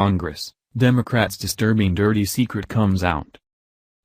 Congress, Democrats' disturbing dirty secret comes out.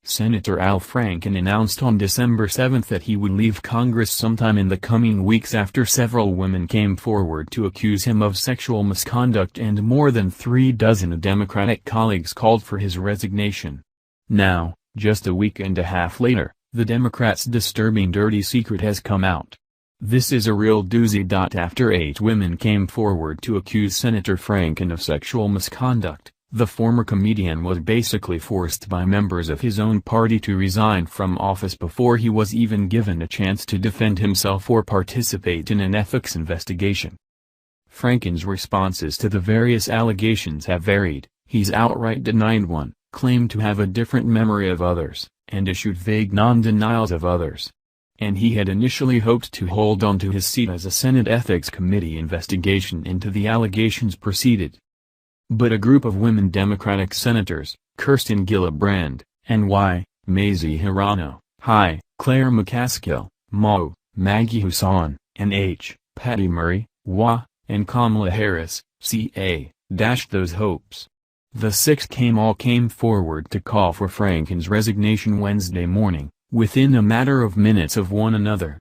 Senator Al Franken announced on December 7 that he would leave Congress sometime in the coming weeks after several women came forward to accuse him of sexual misconduct, and more than 36 Democratic colleagues called for his resignation. Now, just a week and a half later, the Democrats' disturbing dirty secret has come out. This is a real doozy. After 8 women came forward to accuse Senator Franken of sexual misconduct, the former comedian was basically forced by members of his own party to resign from office before he was even given a chance to defend himself or participate in an ethics investigation. Franken's responses to the various allegations have varied. He's outright denied one, claimed to have a different memory of others, and issued vague non-denials of others. And he had initially hoped to hold on to his seat as a Senate Ethics Committee investigation into the allegations proceeded. But a group of women Democratic senators, Kirsten Gillibrand, N.Y., Mazie Hirono, Hi, Claire McCaskill, Mo, Maggie Hassan, N.H., Patty Murray, WA, and Kamala Harris, C.A., dashed those hopes. The 6 came forward to call for Franken's resignation Wednesday morning, within a matter of minutes of one another.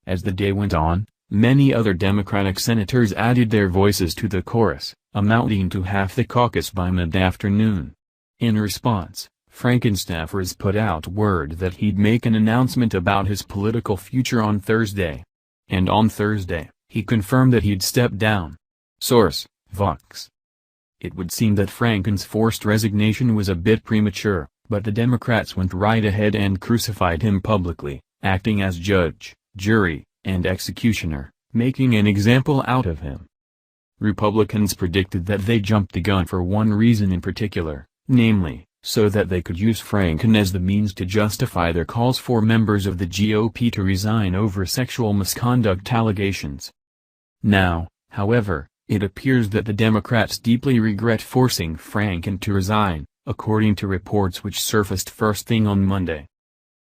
As the day went on, many other Democratic senators added their voices to the chorus, amounting to half the caucus by mid-afternoon. In response, Franken staffers put out word that he'd make an announcement about his political future on Thursday. And on Thursday, he confirmed that he'd step down. Source: Vox. It would seem that Franken's forced resignation was a bit premature, but the Democrats went right ahead and crucified him publicly, acting as judge, jury, and executioner, making an example out of him. Republicans predicted that they jumped the gun for one reason in particular, namely, so that they could use Franken as the means to justify their calls for members of the GOP to resign over sexual misconduct allegations. Now, however, it appears that the Democrats deeply regret forcing Franken to resign, according to reports which surfaced first thing on Monday.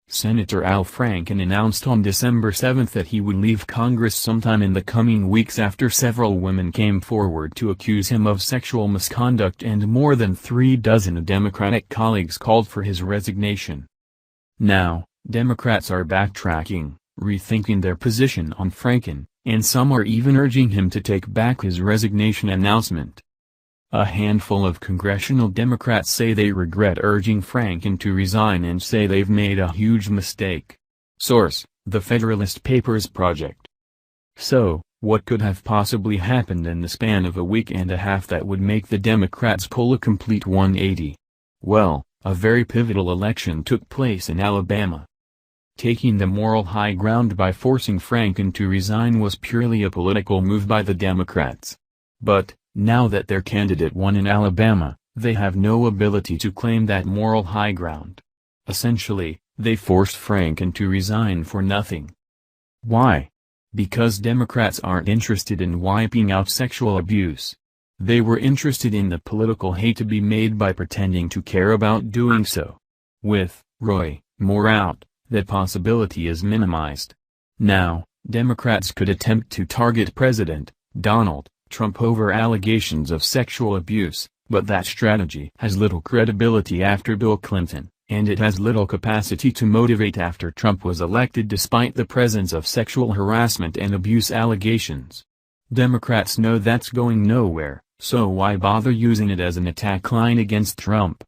Senator Al Franken announced on December 7 that he would leave Congress sometime in the coming weeks after several women came forward to accuse him of sexual misconduct, and more than 36 Democratic colleagues called for his resignation. Now, Democrats are backtracking, rethinking their position on Franken, and some are even urging him to take back his resignation announcement. A handful of congressional Democrats say they regret urging Franken to resign and say they've made a huge mistake. Source: The Federalist Papers Project. So, what could have possibly happened in the span of a week and a half that would make the Democrats pull a complete 180? Well, a very pivotal election took place in Alabama. Taking the moral high ground by forcing Franken to resign was purely a political move by the Democrats. But, now that their candidate won in Alabama, they have no ability to claim that moral high ground. Essentially, they forced Franken to resign for nothing. Why? Because Democrats aren't interested in wiping out sexual abuse. They were interested in the political hate to be made by pretending to care about doing so. With Roy Moore out, that possibility is minimized. Now, Democrats could attempt to target President Donald Trump over allegations of sexual abuse, but that strategy has little credibility after Bill Clinton, and it has little capacity to motivate after Trump was elected despite the presence of sexual harassment and abuse allegations. Democrats know that's going nowhere, so why bother using it as an attack line against Trump?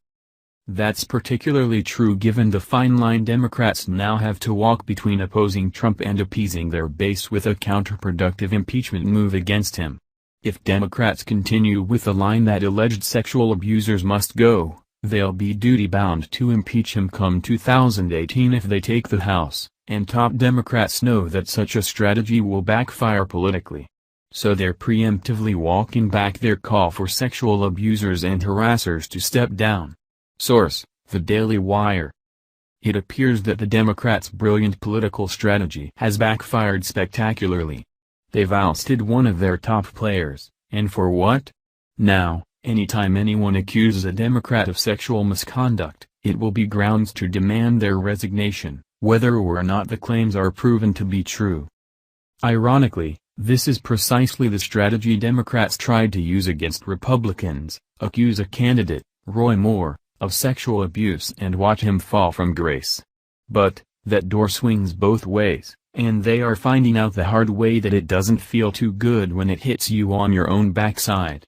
That's particularly true given the fine line Democrats now have to walk between opposing Trump and appeasing their base with a counterproductive impeachment move against him. If Democrats continue with the line that alleged sexual abusers must go, they'll be duty-bound to impeach him come 2018 if they take the House, and top Democrats know that such a strategy will backfire politically. So they're preemptively walking back their call for sexual abusers and harassers to step down. Source: The Daily Wire. It appears that the Democrats' brilliant political strategy has backfired spectacularly. They've ousted one of their top players, and for what? Now, anytime anyone accuses a Democrat of sexual misconduct, it will be grounds to demand their resignation, whether or not the claims are proven to be true. Ironically, This is precisely the strategy Democrats tried to use against Republicans: accuse a candidate, Roy Moore, of sexual abuse and watch him fall from grace. But, that door swings both ways, and they are finding out the hard way that it doesn't feel too good when it hits you on your own backside.